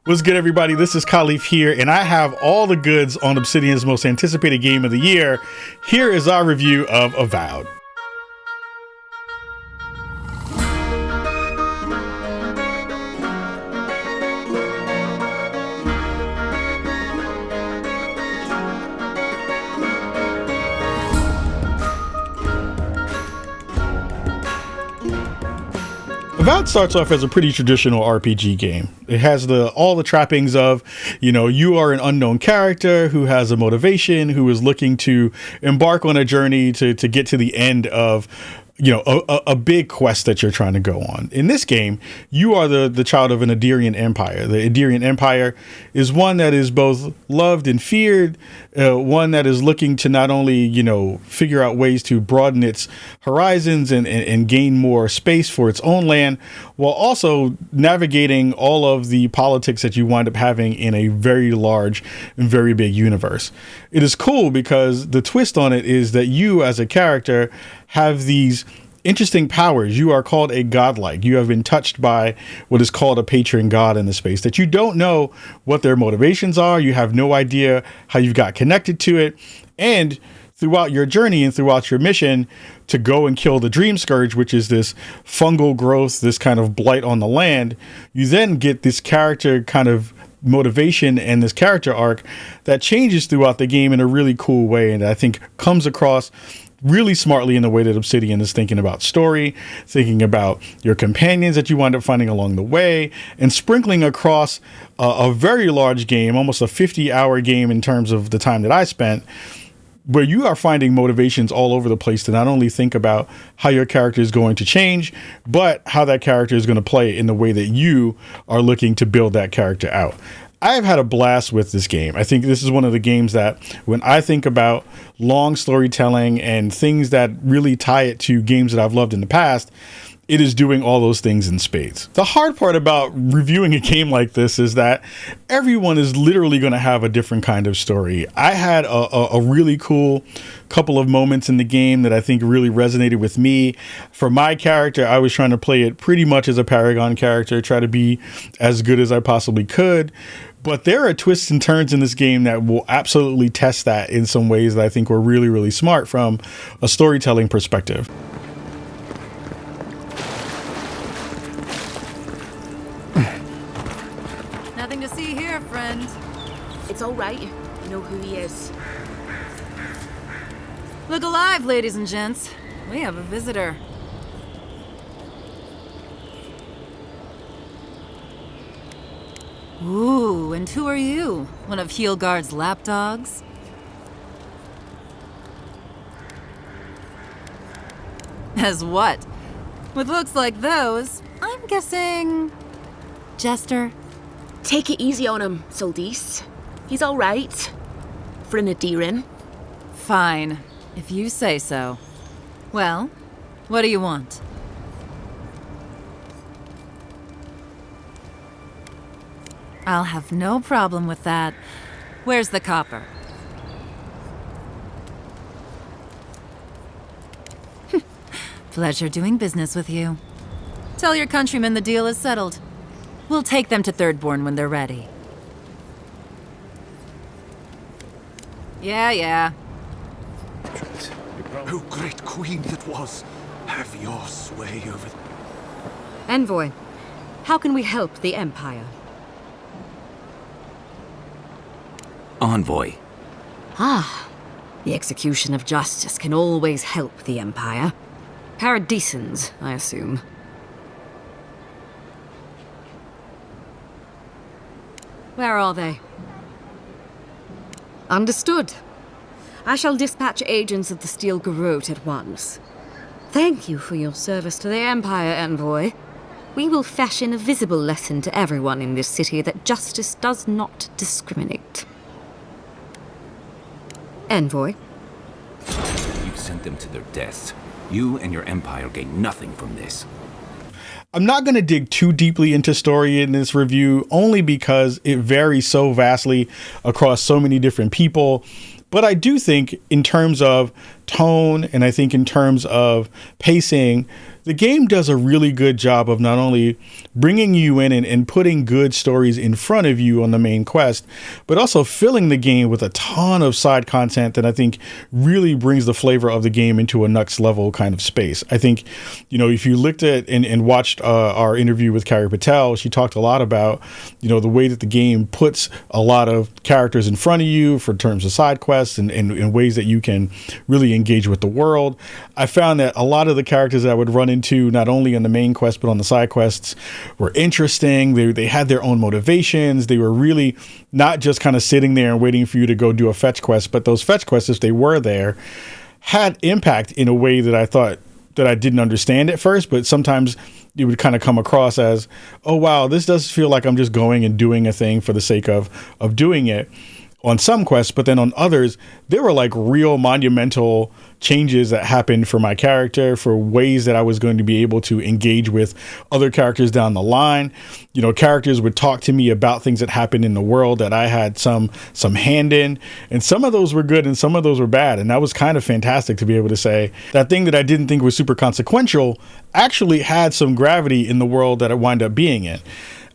What's good, everybody? This is Khalif here, and I have all the goods on Obsidian's most anticipated game of the year. Here is our review of Avowed. Avowed starts off as a pretty traditional RPG game. It has all the trappings of, you are an unknown character who has a motivation, who is looking to embark on a journey to get to the end of a big quest that you're trying to go on. In this game, you are the child of an Iberian empire. The Iberian empire is one that is both loved and feared, one that is looking to not only, figure out ways to broaden its horizons and gain more space for its own land, while also navigating all of the politics that you wind up having in a very large and very big universe. It is cool because the twist on it is that you as a character have these interesting powers. You are called a godlike. You have been touched by what is called a patron god in the space that you don't know what their motivations are. You have no idea how you got connected to it. And throughout your journey and throughout your mission to go and kill the Dream Scourge, which is this fungal growth, this kind of blight on the land, you then get this character kind of motivation and this character arc that changes throughout the game in a really cool way, and I think comes across really smartly in the way that Obsidian is thinking about story, thinking about your companions that you wind up finding along the way, and sprinkling across a very large game, almost a 50-hour game in terms of the time that I spent, where you are finding motivations all over the place to not only think about how your character is going to change, but how that character is going to play in the way that you are looking to build that character out. I have had a blast with this game. I think this is one of the games that when I think about long storytelling and things that really tie it to games that I've loved in the past, it is doing all those things in spades. The hard part about reviewing a game like this is that everyone is literally going to have a different kind of story. I had a really cool couple of moments in the game that I think really resonated with me. For my character, I was trying to play it pretty much as a Paragon character, try to be as good as I possibly could. But there are twists and turns in this game that will absolutely test that in some ways that I think were really, really smart from a storytelling perspective. Nothing to see here, friend. It's all right. You know who he is. Look alive, ladies and gents. We have a visitor. Ooh, and who are you? One of Heelguard's lapdogs? As what? With looks like those, I'm guessing... Jester? Take it easy on him, Soldice. He's all right. For an Adiran. Fine, if you say so. Well, what do you want? I'll have no problem with that. Where's the copper? Pleasure doing business with you. Tell your countrymen the deal is settled. We'll take them to Thirdborn when they're ready. Yeah. Oh, great queen that was, have your sway over... Envoy, how can we help the Empire? Envoy. The execution of justice can always help the Empire. Paradisans, I assume. Where are they? Understood. I shall dispatch agents of the Steel Garrote at once. Thank you for your service to the Empire, Envoy. We will fashion a visible lesson to everyone in this city that justice does not discriminate. Envoy? You sent them to their deaths. You and your empire gain nothing from this. I'm not going to dig too deeply into story in this review, only because it varies so vastly across so many different people. But I do think in terms of tone, and I think in terms of pacing, the game does a really good job of not only bringing you in and putting good stories in front of you on the main quest, but also filling the game with a ton of side content that I think really brings the flavor of the game into a next level kind of space. I think, if you looked at and watched our interview with Carrie Patel, she talked a lot about, the way that the game puts a lot of characters in front of you for terms of side quests and ways that you can really engage with the world. I found that a lot of the characters that I would run into, not only on the main quest, but on the side quests, were interesting. They had their own motivations. They were really not just kind of sitting there and waiting for you to go do a fetch quest, but those fetch quests, if they were there, had impact in a way that I thought that I didn't understand at first, but sometimes it would kind of come across as, oh, wow, this does feel like I'm just going and doing a thing for the sake of doing it on some quests. But then on others, there were like real monumental changes that happened for my character, for ways that I was going to be able to engage with other characters down the line. Characters would talk to me about things that happened in the world that I had some hand in, and some of those were good and some of those were bad. And that was kind of fantastic to be able to say that thing that I didn't think was super consequential actually had some gravity in the world that it wound up being in.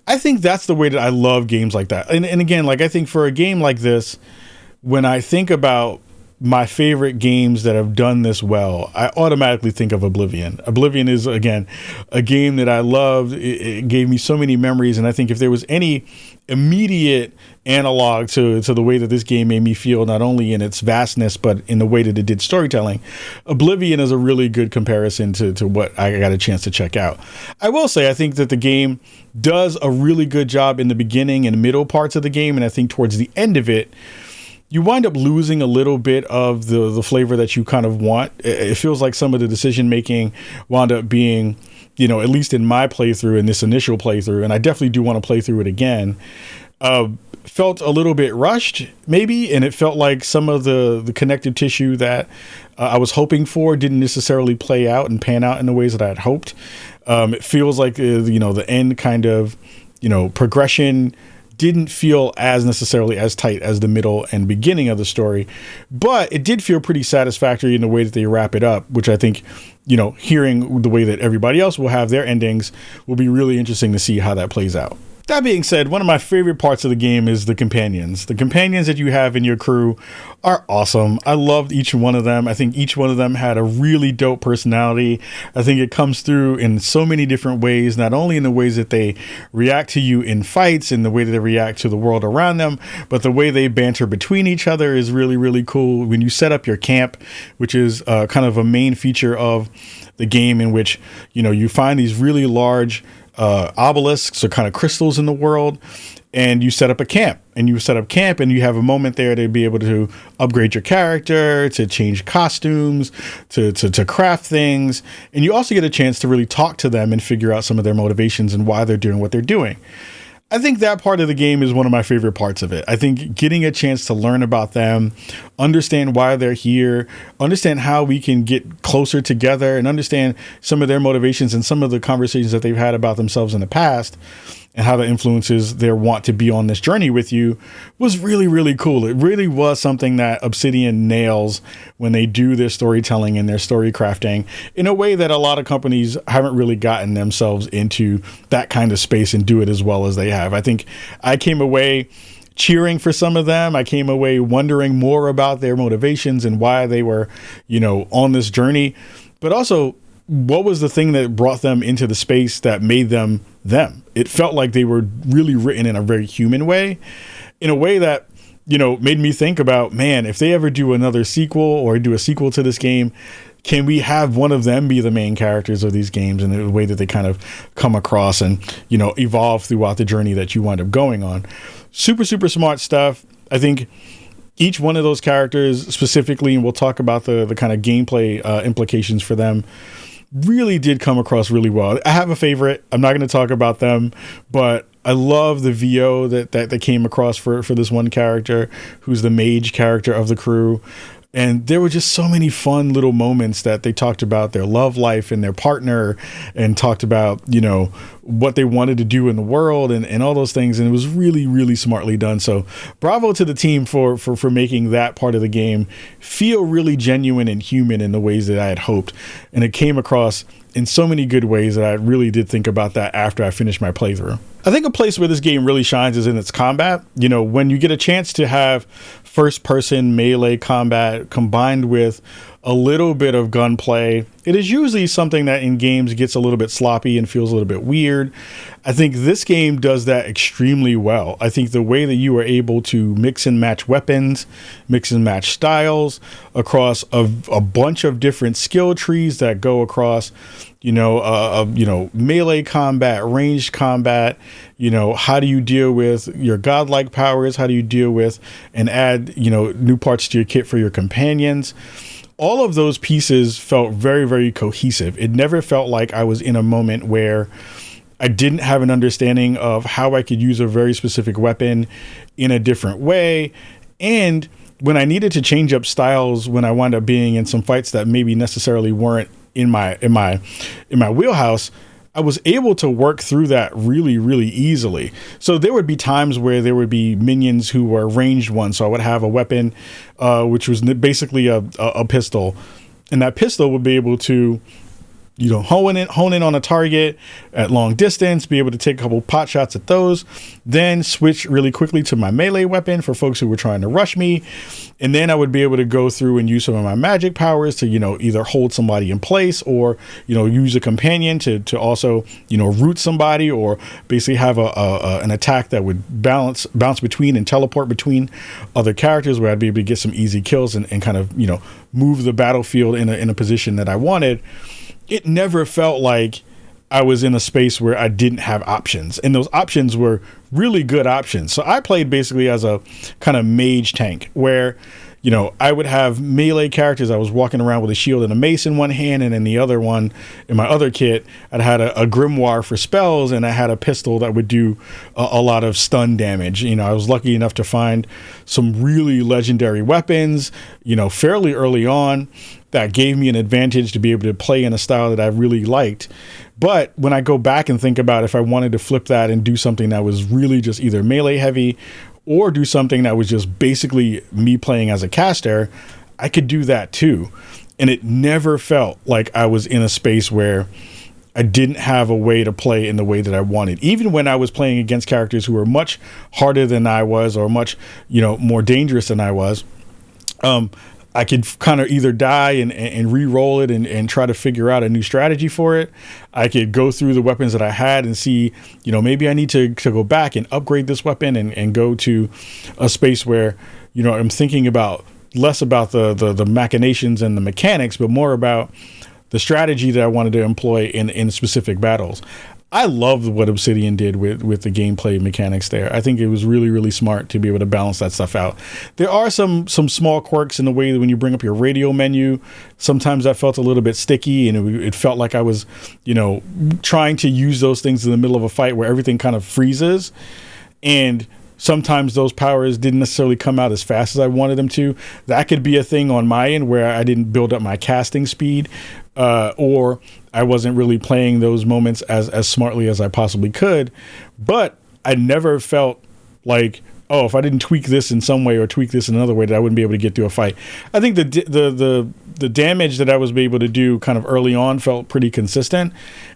I think that's the way that I love games like that. And again, like I think for a game like this, when I think about my favorite games that have done this well, I automatically think of Oblivion. Oblivion is, again, a game that I loved. It gave me so many memories. And I think if there was any immediate analog to the way that this game made me feel, not only in its vastness, but in the way that it did storytelling, Oblivion is a really good comparison to what I got a chance to check out. I will say, I think that the game does a really good job in the beginning and middle parts of the game. And I think towards the end of it, you wind up losing a little bit of the flavor that you kind of want. It feels like some of the decision making wound up being, at least in my playthrough, in this initial playthrough, and I definitely do want to play through it again, felt a little bit rushed maybe, and it felt like some of the connective tissue that I was hoping for didn't necessarily play out and pan out in the ways that I had hoped. It feels like the end kind of progression didn't feel as necessarily as tight as the middle and beginning of the story, but it did feel pretty satisfactory in the way that they wrap it up, which I think, hearing the way that everybody else will have their endings will be really interesting to see how that plays out. That being said, one of my favorite parts of the game is the companions. The companions that you have in your crew are awesome. I loved each one of them. I think each one of them had a really dope personality. I think it comes through in so many different ways, not only in the ways that they react to you in fights and the way that they react to the world around them, but the way they banter between each other is really, really cool. When you set up your camp, which is kind of a main feature of the game, in which, you find these really large obelisks or kind of crystals in the world, and you set up camp and you have a moment there to be able to upgrade your character, to change costumes, to craft things. And you also get a chance to really talk to them and figure out some of their motivations and why they're doing what they're doing. I think that part of the game is one of my favorite parts of it. I think getting a chance to learn about them, understand why they're here, understand how we can get closer together, and understand some of their motivations and some of the conversations that they've had about themselves in the past, and how that influences their want to be on this journey with you, was really, really cool. It really was something that Obsidian nails when they do their storytelling and their story crafting in a way that a lot of companies haven't really gotten themselves into that kind of space and do it as well as they have. I think I came away cheering for some of them. I came away wondering more about their motivations and why they were, on this journey, but also what was the thing that brought them into the space that made them them. It felt like they were really written in a very human way, in a way that, made me think about, man, if they ever do another sequel or do a sequel to this game, can we have one of them be the main characters of these games in the way that they kind of come across and, evolve throughout the journey that you wind up going on? Super, super smart stuff. I think each one of those characters specifically, and we'll talk about the kind of gameplay implications for them, really did come across really well. I have a favorite. I'm not going to talk about them, but I love the VO that came across for this one character who's the mage character of the crew. And there were just so many fun little moments that they talked about their love life and their partner, and talked about, what they wanted to do in the world and all those things. And it was really, really smartly done. So bravo to the team for making that part of the game feel really genuine and human in the ways that I had hoped. And it came across in so many good ways that I really did think about that after I finished my playthrough. I think a place where this game really shines is in its combat. You know, when you get a chance to have first person melee combat combined with a little bit of gunplay, it is usually something that in games gets a little bit sloppy and feels a little bit weird. I think this game does that extremely well. I think the way that you are able to mix and match weapons, mix and match styles across a bunch of different skill trees that go across, melee combat, ranged combat, how do you deal with your godlike powers? How do you deal with and add, new parts to your kit for your companions? All of those pieces felt very, very cohesive. It never felt like I was in a moment where I didn't have an understanding of how I could use a very specific weapon in a different way. And when I needed to change up styles, when I wound up being in some fights that maybe necessarily weren't in my wheelhouse, I was able to work through that really, really easily. So there would be times where there would be minions who were ranged ones. So I would have a weapon, which was basically a pistol, and that pistol would be able to, hone in on a target at long distance, be able to take a couple pot shots at those, then switch really quickly to my melee weapon for folks who were trying to rush me. And then I would be able to go through and use some of my magic powers to, either hold somebody in place or, use a companion to also, root somebody, or basically have an attack that would bounce between and teleport between other characters, where I'd be able to get some easy kills and kind of, move the battlefield in a position that I wanted. It never felt like I was in a space where I didn't have options, and those options were really good options. So I played basically as a kind of mage tank where, I would have melee characters. I was walking around with a shield and a mace in one hand, and in the other one, in my other kit, I had a grimoire for spells, and I had a pistol that would do a lot of stun damage. I was lucky enough to find some really legendary weapons, fairly early on, that gave me an advantage to be able to play in a style that I really liked. But when I go back and think about if I wanted to flip that and do something that was really just either melee heavy or do something that was just basically me playing as a caster, I could do that too. And it never felt like I was in a space where I didn't have a way to play in the way that I wanted. Even when I was playing against characters who were much harder than I was, or much, more dangerous than I was, I could kind of either die and re-roll it and try to figure out a new strategy for it. I could go through the weapons that I had and see, maybe I need to go back and upgrade this weapon and go to a space where, I'm thinking about less about the machinations and the mechanics, but more about the strategy that I wanted to employ in specific battles. I loved what Obsidian did with the gameplay mechanics there. I think it was really, really smart to be able to balance that stuff out. There are some small quirks in the way that when you bring up your radio menu, sometimes that felt a little bit sticky, and it felt like I was, trying to use those things in the middle of a fight where everything kind of freezes. And sometimes those powers didn't necessarily come out as fast as I wanted them to. That could be a thing on my end where I didn't build up my casting speed, or I wasn't really playing those moments as smartly as I possibly could. But I never felt like, oh, if I didn't tweak this in some way or tweak this in another way, that I wouldn't be able to get through a fight. I think the damage that I was able to do kind of early on felt pretty consistent,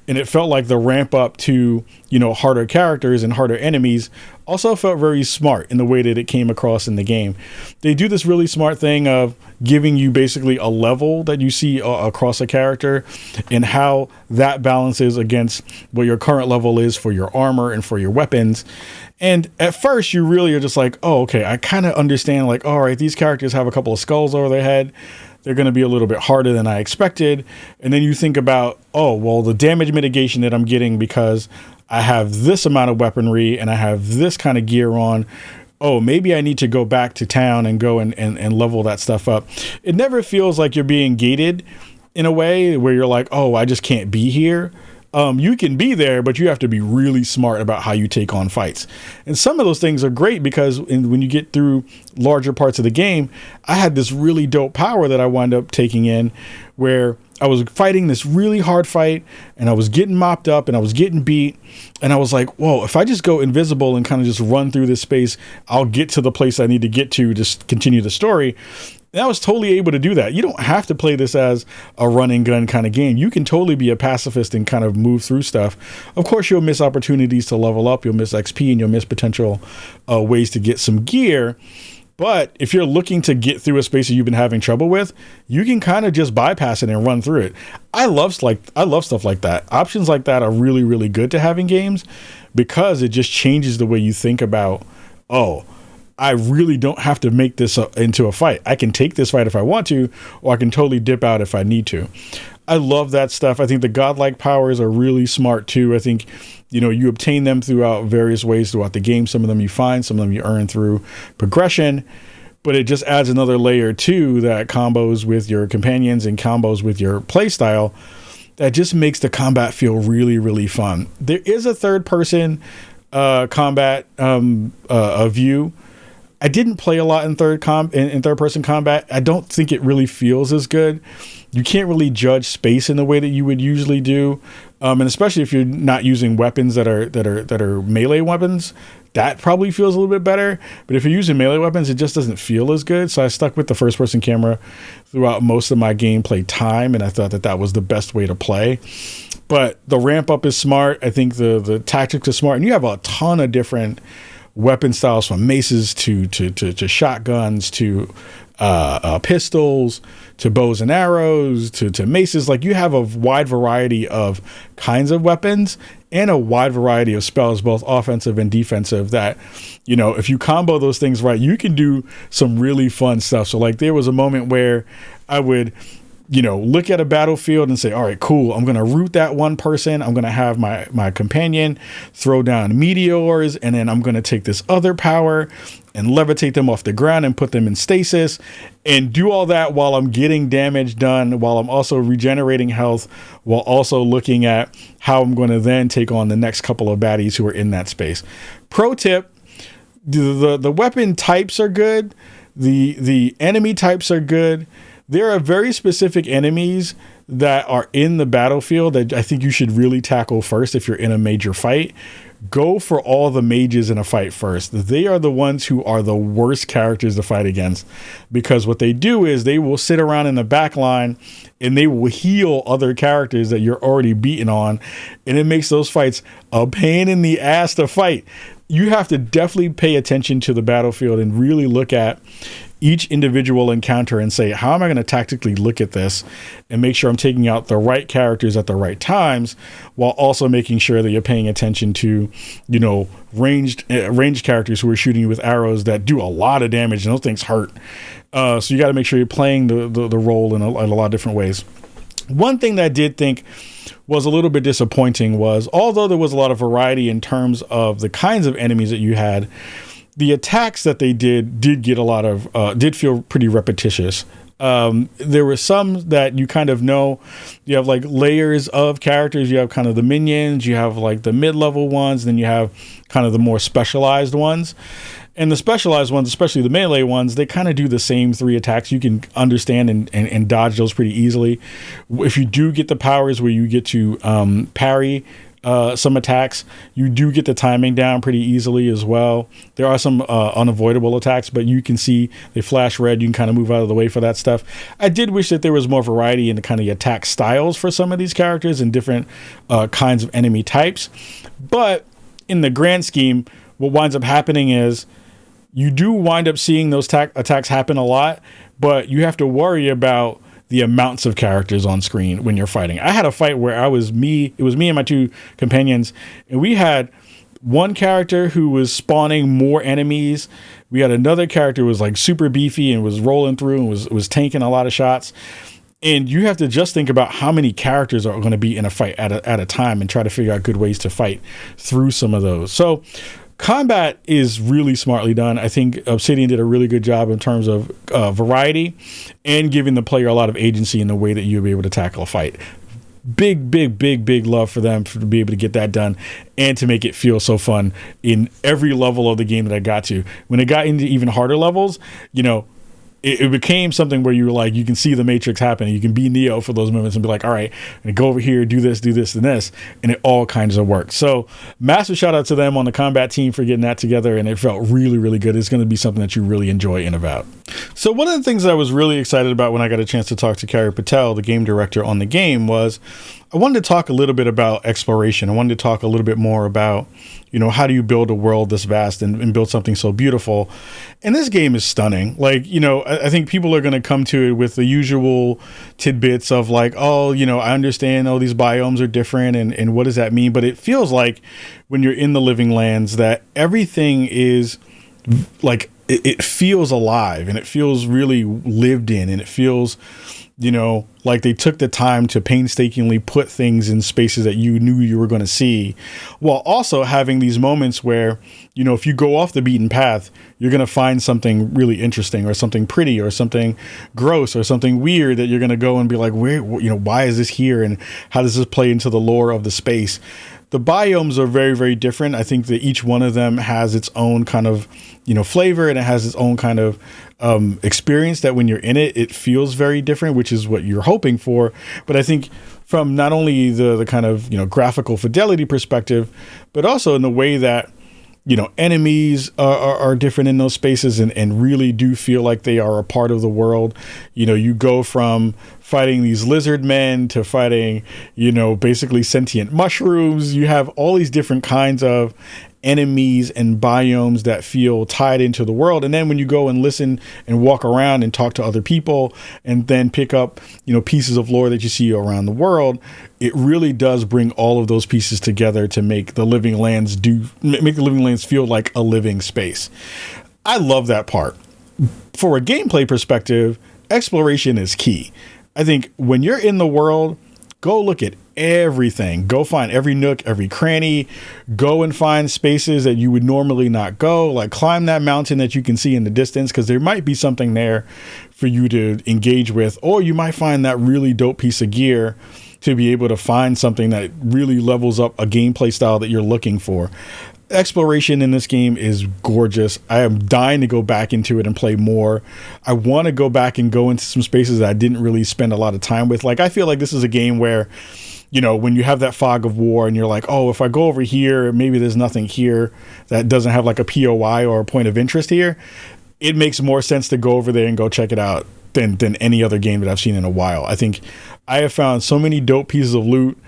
and it felt like the ramp up to, harder characters and harder enemies also felt very smart in the way that it came across in the game. They do this really smart thing of giving you basically a level that you see across a character, and how that balances against what your current level is for your armor and for your weapons. And at first you really are just like, oh, okay, I kind of understand, like, all right, these characters have a couple of skulls over their head. They're going to be a little bit harder than I expected. And then you think about, oh, well, the damage mitigation that I'm getting because I have this amount of weaponry and I have this kind of gear on. Oh, maybe I need to go back to town and go and level that stuff up. It never feels like you're being gated in a way where you're like, oh, I just can't be here. You can be there, but you have to be really smart about how you take on fights. And some of those things are great because when you get through larger parts of the game, I had this really dope power that I wound up taking in where I was fighting this really hard fight and I was getting mopped up and I was getting beat. And I was like, whoa, if I just go invisible and kind of just run through this space, I'll get to the place I need to get to just continue the story. And I was totally able to do that. You don't have to play this as a run and gun kind of game. You can totally be a pacifist and kind of move through stuff. Of course, you'll miss opportunities to level up. You'll miss XP and you'll miss potential ways to get some gear. But if you're looking to get through a space that you've been having trouble with, you can kind of just bypass it and run through it. I love stuff like that. Options like that are really, really good to have in games because it just changes the way you think about, oh, I really don't have to make this into a fight. I can take this fight if I want to, or I can totally dip out if I need to. I love that stuff. I think the godlike powers are really smart too. I think, you obtain them throughout various ways throughout the game. Some of them you find, some of them you earn through progression, but it just adds another layer too that combos with your companions and combos with your playstyle that just makes the combat feel really, really fun. There is a third person combat view. I didn't play a lot in third person combat. I don't think it really feels as good. You can't really judge space in the way that you would usually do, and especially if you're not using weapons that are melee weapons, that probably feels a little bit better. But if you're using melee weapons, it just doesn't feel as good. So I stuck with the first person camera throughout most of my gameplay time, and I thought that was the best way to play. But the ramp up is smart. I think the tactics are smart, and you have a ton of different weapon styles from maces to shotguns to pistols to bows and arrows to maces. Like, you have a wide variety of kinds of weapons and a wide variety of spells, both offensive and defensive, that, if you combo those things right, you can do some really fun stuff. So like, there was a moment where I would look at a battlefield and say, all right, cool, I'm going to root that one person. I'm going to have my companion throw down meteors, and then I'm going to take this other power and levitate them off the ground and put them in stasis and do all that while I'm getting damage done, while I'm also regenerating health, while also looking at how I'm going to then take on the next couple of baddies who are in that space. Pro tip, the weapon types are good. The enemy types are good. There are very specific enemies that are in the battlefield that I think you should really tackle first if you're in a major fight. Go for all the mages in a fight first. They are the ones who are the worst characters to fight against, because what they do is they will sit around in the back line and they will heal other characters that you're already beaten on, and it makes those fights a pain in the ass to fight. You have to definitely pay attention to the battlefield and really look at each individual encounter and say, how am I going to tactically look at this and make sure I'm taking out the right characters at the right times, while also making sure that you're paying attention to, ranged characters who are shooting you with arrows that do a lot of damage, and those things hurt. So you got to make sure you're playing the role in a lot of different ways. One thing that I did think was a little bit disappointing was, although there was a lot of variety in terms of the kinds of enemies that you had, the attacks that they did get a lot of, did feel pretty repetitious. There were some that you kind of know. You have like layers of characters. You have kind of the minions, you have like the mid-level ones, then you have kind of the more specialized ones. And the specialized ones, especially the melee ones, they kind of do the same three attacks. You can understand and dodge those pretty easily. If you do get the powers where you get to parry some attacks, you do get the timing down pretty easily as well. There are some unavoidable attacks, but you can see they flash red. You can kind of move out of the way for that stuff. I did wish that there was more variety in the kind of attack styles for some of these characters and different kinds of enemy types. But in the grand scheme, what winds up happening is you do wind up seeing those attacks happen a lot, but you have to worry about the amounts of characters on screen when you're fighting. I had a fight where it was me and my two companions, and we had one character who was spawning more enemies. We had another character who was like super beefy and was rolling through and was tanking a lot of shots. And you have to just think about how many characters are going to be in a fight at a time and try to figure out good ways to fight through some of those. So combat is really smartly done. I think Obsidian did a really good job in terms of variety and giving the player a lot of agency in the way that you'll be able to tackle a fight. Big love for them to be able to get that done and to make it feel so fun in every level of the game that I got to. When it got into even harder levels, it became something where you were like, you can see the Matrix happening. You can be Neo for those moments and be like, all right, I'm gonna go over here, do this, and this, and it all kinds of works. So massive shout out to them on the combat team for getting that together, and it felt really, really good. It's going to be something that you really enjoy in Avowed. So one of the things that I was really excited about when I got a chance to talk to Kari Patel, the game director on the game, was I wanted to talk a little bit about exploration. I wanted to talk a little bit more about, how do you build a world this vast and build something so beautiful? And this game is stunning. Like, I think people are going to come to it with the usual tidbits of like, oh, I understand, these biomes are different and what does that mean? But it feels like when you're in the Living Lands that everything is like, it feels alive and it feels really lived in, and it feels, like they took the time to painstakingly put things in spaces that you knew you were going to see, while also having these moments where, if you go off the beaten path, you're going to find something really interesting or something pretty or something gross or something weird that you're going to go and be like, why is this here? And how does this play into the lore of the space? The biomes are very, very different. I think that each one of them has its own kind of, flavor, and it has its own kind of experience that when you're in it, it feels very different, which is what you're hoping for. But I think from not only the kind of, graphical fidelity perspective, but also in the way that, enemies are different in those spaces and really do feel like they are a part of the world. You go from fighting these lizard men to fighting, basically sentient mushrooms. You have all these different kinds of enemies and biomes that feel tied into the world. And then when you go and listen and walk around and talk to other people and then pick up, pieces of lore that you see around the world, it really does bring all of those pieces together to make the Living Lands feel like a living space. I love that part. For a gameplay perspective, exploration is key. I think when you're in the world, go look at everything. Go find every nook, every cranny. Go and find spaces that you would normally not go. Like climb that mountain that you can see in the distance, because there might be something there for you to engage with, or you might find that really dope piece of gear to be able to find something that really levels up a gameplay style that you're looking for. Exploration in this game is gorgeous. I am dying to go back into it and play more. I want to go back and go into some spaces that I didn't really spend a lot of time with. Like, I feel like this is a game where, when you have that fog of war and you're like, oh, if I go over here, maybe there's nothing here that doesn't have like a POI or a point of interest here. It makes more sense to go over there and go check it out than any other game that I've seen in a while. I think I have found so many dope pieces of loot,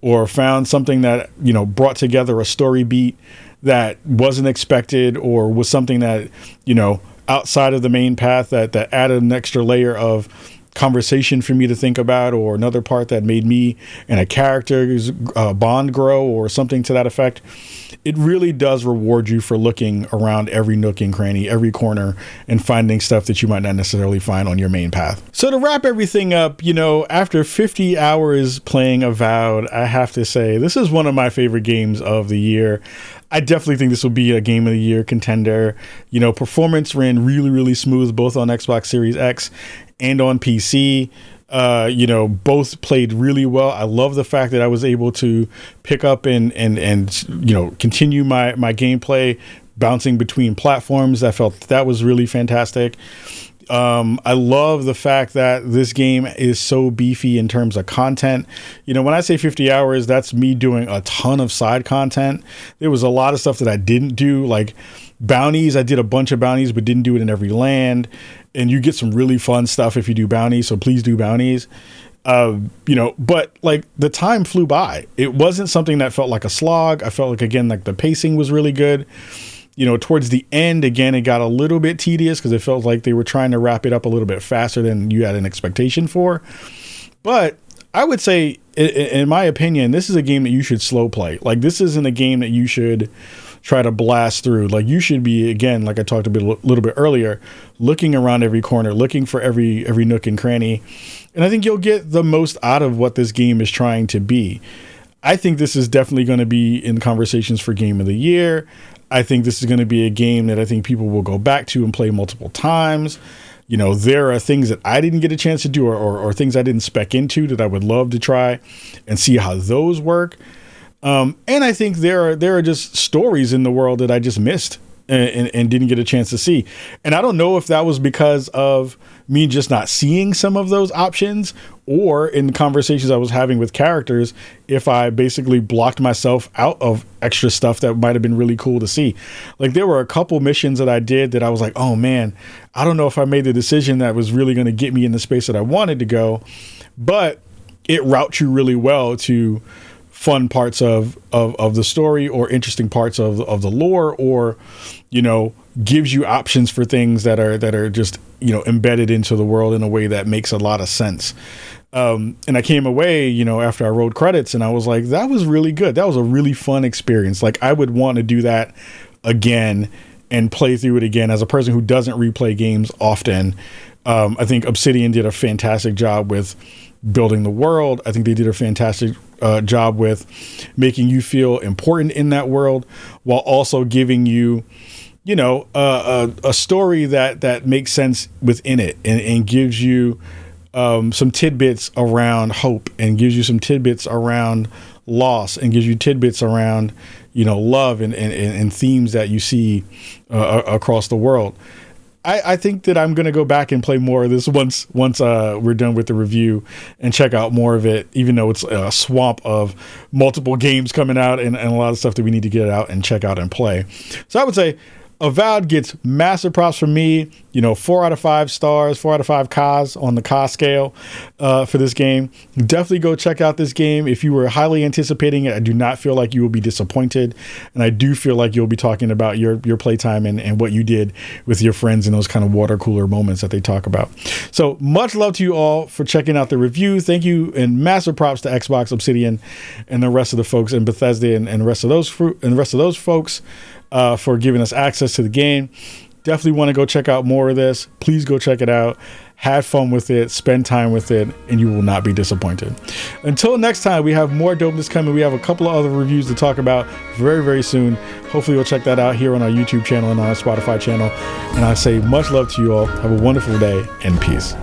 or found something that, brought together a story beat that wasn't expected, or was something that, outside of the main path that added an extra layer of conversation for me to think about, or another part that made me and a character's bond grow, or something to that effect. It really does reward you for looking around every nook and cranny, every corner, and finding stuff that you might not necessarily find on your main path. So to wrap everything up, after 50 hours playing Avowed, I have to say this is one of my favorite games of the year. I definitely think this will be a game of the year contender. Performance ran really, really smooth, both on Xbox Series X and on PC. Both played really well. I love the fact that I was able to pick up and continue my gameplay bouncing between platforms. I felt that was really fantastic. I love the fact that this game is so beefy in terms of content. When I say 50 hours, that's me doing a ton of side content. There was a lot of stuff that I didn't do, like bounties. I did a bunch of bounties, but didn't do it in every land. And you get some really fun stuff if you do bounties. So please do bounties. But like the time flew by. It wasn't something that felt like a slog. I felt like, again, like the pacing was really good. Towards the end, again, it got a little bit tedious because it felt like they were trying to wrap it up a little bit faster than you had an expectation for. But I would say, in my opinion, this is a game that you should slow play. Like, this isn't a game that you should try to blast through. Like, you should be, again, like I talked a little bit earlier, looking around every corner, looking for every nook and cranny. And I think you'll get the most out of what this game is trying to be. I think this is definitely going to be in conversations for Game of the Year. I think this is going to be a game that I think people will go back to and play multiple times. There are things that I didn't get a chance to do, or things I didn't spec into that I would love to try and see how those work. And I think there are just stories in the world that I just missed. and didn't get a chance to see. And I don't know if that was because of me just not seeing some of those options, or in the conversations I was having with characters, if I basically blocked myself out of extra stuff that might have been really cool to see. Like, there were a couple missions that I did that I was like, oh man, I don't know if I made the decision that was really going to get me in the space that I wanted to go, but it routes you really well to fun parts of the story, or interesting parts of the lore, or, you know, gives you options for things that are just, you know, embedded into the world in a way that makes a lot of sense. And I came away, you know, after I rolled credits, and I was like, that was really good. That was a really fun experience. Like, I would want to do that again and play through it again. As a person who doesn't replay games often, I think Obsidian did a fantastic job with building the world. I think they did a fantastic job with making you feel important in that world, while also giving you, you know, a story that makes sense within it, and gives you some tidbits around hope, and gives you some tidbits around loss, and gives you tidbits around, you know, love and themes that you see across the world. I think that I'm going to go back and play more of this once we're done with the review, and check out more of it, even though it's a swamp of multiple games coming out and a lot of stuff that we need to get out and check out and play. So I would say Avowed gets massive props from me. You know, 4 out of 5 stars, 4 out of 5 Kas on the Ka scale for this game. Definitely go check out this game. If you were highly anticipating it, I do not feel like you will be disappointed. And I do feel like you'll be talking about your playtime and what you did with your friends in those kind of water cooler moments that they talk about. So much love to you all for checking out the review. Thank you, and massive props to Xbox, Obsidian, and the rest of the folks in Bethesda and the rest of those folks for giving us access to the game. Definitely want to go check out more of this. Please go check it out. Have fun with it. Spend time with it, and you will not be disappointed. Until next time, we have more dopeness coming. We have a couple of other reviews to talk about very, very soon. Hopefully you'll check that out here on our YouTube channel and on our Spotify channel. And I say much love to you all. Have a wonderful day, and peace.